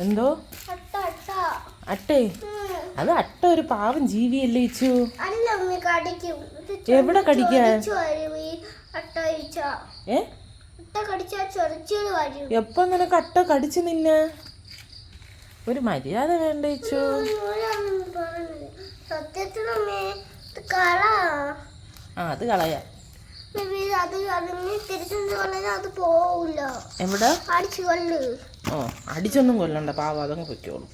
എന്തോ അട്ടേ? അത് അട്ട ഒരു പാവം ജീവിയല്ലേ ഇച്ചു. എവിടെ കടിക്കാ? എപ്പോ നിനക്ക് അട്ട കടിച്ചു നിന്നെ? ഒരു മര്യാദ വേണ്ട ഇച്ചു. അത് കളയാ. എവിടെ? അടിച്ചൊന്നും കൊല്ലണ്ട, പാവം അതങ്ങ് പൊയ്ക്കോളൂ.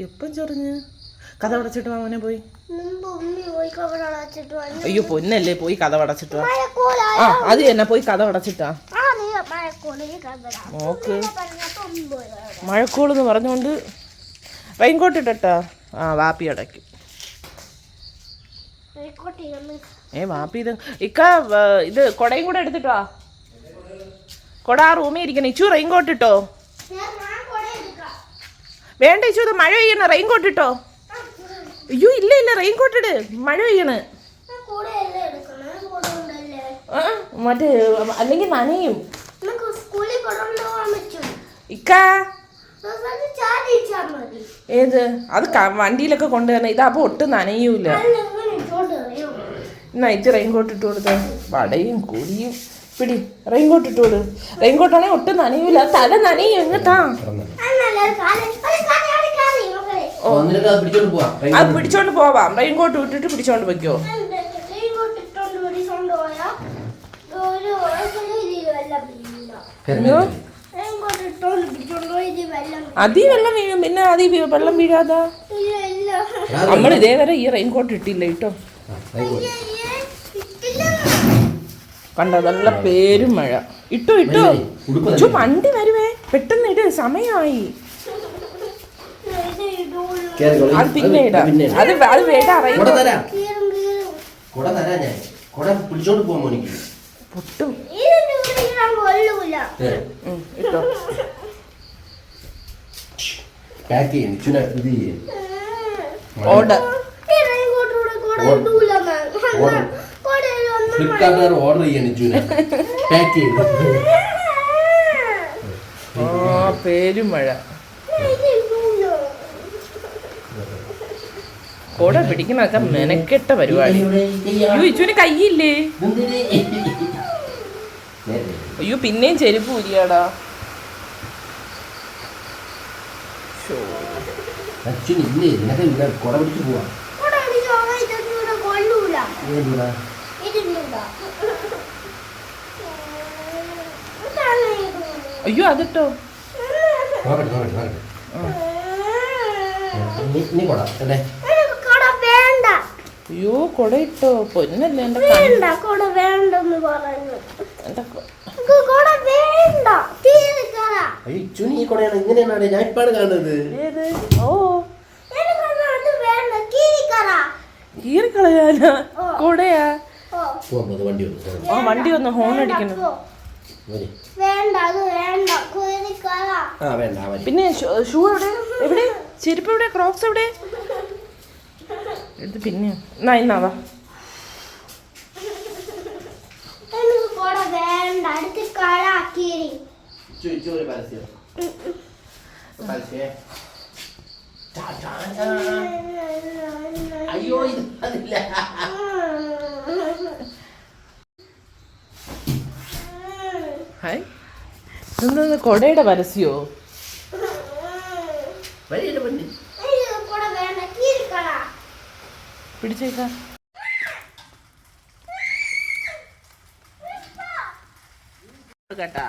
എപ്പം ചൊറിഞ്ഞ്? കഥ അടച്ചിട്ട് അവനെ പോയി. അയ്യോ പൊന്നല്ലേ, പോയി കഥ അടച്ചിട്ട് ആ അത് തന്നെ പോയി കഥ അടച്ചിട്ടാ നോക്ക്. മഴക്കോളെന്ന് പറഞ്ഞോണ്ട് റെയിൻകോട്ട് ഇട്ടട്ടാ. വാപ്പി അടയ്ക്കും. വാപ്പി ഇക്ക ഇത് കൊടയും കൂടെ എടുത്തിട്ടോ. കൊട ആ റൂമിൽ ഇരിക്കണം. ഇച്ചു റെയിൻകോട്ട് ഇട്ടോ. വേണ്ട ഇച്ചു, ഇത് മഴ പെയ്യണ. റെയിൻകോട്ട് ഇട്ടോ. അയ്യോ ഇല്ല റെയിൻകോട്ട് ഇട്, മഴ പെയ്യണ്. മറ്റേ അല്ലെങ്കിൽ നനയും. ഇക്ക ഏത് അത് വണ്ടിയിലൊക്കെ കൊണ്ടുവരണം. ഇതാകുമ്പോ ഒട്ടും നനയൂല. എന്നാ ഇച്ച് റെയിൻകോട്ട് ഇട്ട് കൊടുത്തേ. വടയും കൂടിയും പിടി. റെയിൻകോട്ട് ഇട്ട് കൊടു. റെയിൻകോട്ടാണെങ്കിൽ ഒട്ടും നനയൂല. തല നനയും. എങ്ങത്താ അത് പിടിച്ചോണ്ട് പോവാം. റെയിൻകോട്ട് ഇട്ടിട്ട് പിടിച്ചോണ്ട് വെക്കോ. അതീ വെള്ളം വീഴും. പിന്നെ അതീ വെള്ളം വീഴാതാ. നമ്മൾ ഇതേവരെ ഈ റെയിൻകോട്ട് ഇട്ടില്ല കേട്ടോ. കണ്ടോ നല്ല പേരും മഴ. ഇട്ടോ വണ്ടി വരുവേ. പെട്ടെന്ന് ഇട്, സമയമായി. അത് പിന്നെ ഇടാം. അത് വേണ്ട. പൊട്ടും. ഇട്ടോ. ഓർഡർ പേരുമഴ. കൊട പിടിക്കുന്നൊക്കെ മെനക്കെട്ട പരിപാടി. അയ്യോ ഇച്ചുവിന് കയ്യില്ലേ? അയ്യോ പിന്നെയും ചെരുപ്പ് ഊരിയാടാ. അയ്യോ അതിട്ടോ. അയ്യോ കൊട ഇട്ടോ. പൊന്നല്ലേ എന്റെ ഇങ്ങനെയാണ് ഞാൻ ഇപ്പാണ് കാണുന്നത്. കീറിക്കളയാനാ കൊടയാ? വണ്ടി വന്ന് ഹോൺ അടിക്കണം. പിന്നെ ഷൂ എവിടെ? ചെരുപ്പ് എവിടെ? ക്രോക്സ് എവിടെ? എടുത്ത് പിന്നെ ഇന്നാവാ. അയ്യോ ഇതില്ല. ഇതെന്താ കൊടയുടെ പരസ്യോ? പിടിച്ചേക്കാ. കൊടുക്കട്ടാ.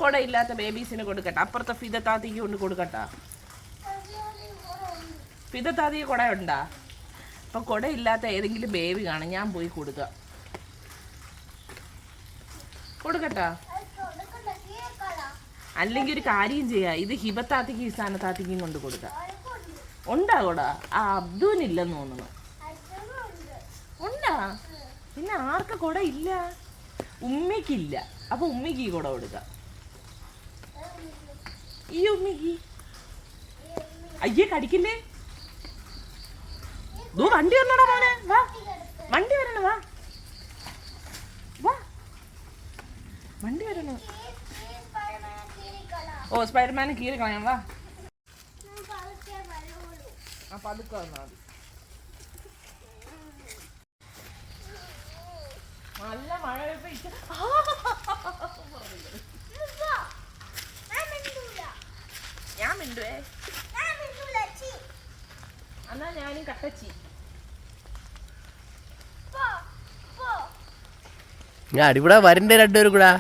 കൊടയില്ലാത്ത ബേബീസിന് കൊടുക്കട്ടെ. അപ്പുറത്തെ ഫിദത്താത്തിക്ക് കൊണ്ട് കൊടുക്കട്ടാ. ഫിദത്താത്തിക്ക് കൊട ഉണ്ടാ? അപ്പൊ കൊടയില്ലാത്ത ഏതെങ്കിലും ബേബി കാണും, ഞാൻ പോയി കൊടുക്കാം. കൊടുക്കട്ടാ. അല്ലെങ്കിൽ ഒരു കാര്യം ചെയ്യാം, ഇത് ഹിബത്താത്തിക്കും ഇസാനത്താത്തിക്കും കൊണ്ട് കൊടുക്കാം. ഉണ്ടാ കൊട? ആ അബ്ദുവിനില്ലെന്ന് തോന്നുന്നു. ഉണ്ടാ? പിന്നെ ആർക്ക് കൊട ഇല്ല? ഉമ്മയ്ക്കില്ല. അപ്പൊ ഉമ്മയ്ക്ക് ഈ കൊട കൊടുക്കാം. ഈ ഉമ്മയ്ക്ക് അയ്യേ കടിക്കില്ലേ? വണ്ടി വരണടാ മോനെ. വാ വണ്ടി വരണ. വാ വാ വണ്ടി വരണോ? ഓ സ്പൈഡർമാനെ കീറി കളയാം. വാ പതുക്കെ വന്നാൽ മതി. നല്ല മഴ ഞാൻ മിണ്ടുവേ. എന്നാ ഞാനും കട്ടച്ചി. ഞാൻ അടിപൊളി വരണ്ടേ രണ്ടുപേരും കൂടാ.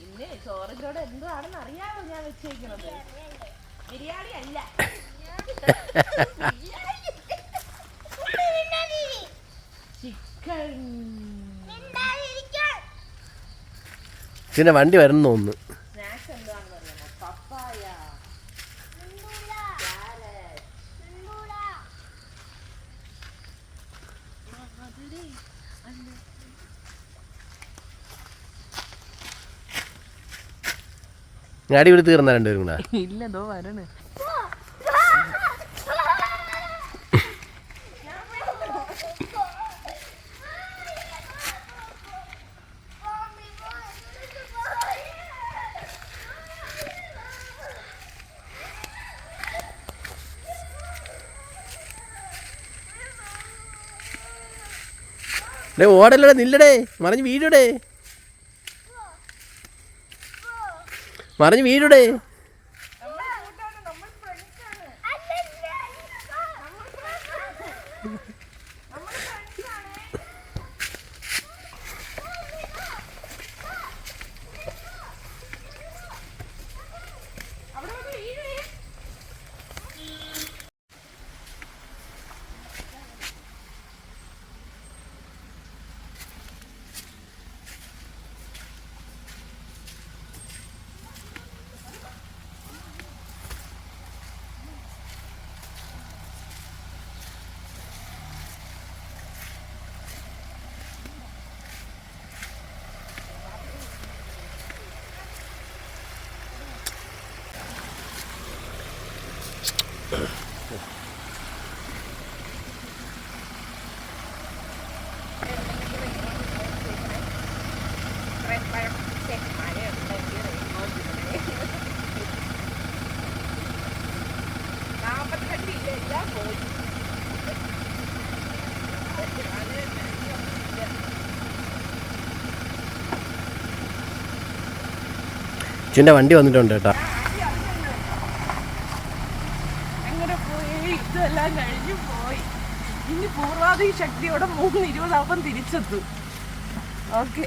ഇന്ന് ചോറിനോട് എന്താണെന്ന് അറിയാമോ ഞാൻ വെച്ചേക്കണത്? ബിരിയാണി അല്ല, ചിക്കൻ. പിന്നെ വണ്ടി വരണം തോന്നുന്നു. സ്നാക്സ് എന്താണെന്ന് അറിയാമോ? പപ്പായ, ഞാൻ അടിപൊളി തീർന്ന രണ്ടുപേരും കൂടാ. ഇല്ലതോ വരണേ. ഡേ ഓടല്ലേ, നില്ലടേ, മറിഞ്ഞ് വീടൂടെ, മറിഞ്ഞ് വീടൂടെ. ചിന്റെ വണ്ടി വന്നിട്ടുണ്ട് കേട്ടോ. അങ്ങനെ പോയി, ഇതെല്ലാം കഴിഞ്ഞു പോയി. ഇനി പൂർവാധി ശക്തിയോടെ 3:20 തിരിച്ചെത്തും. ഓക്കെ.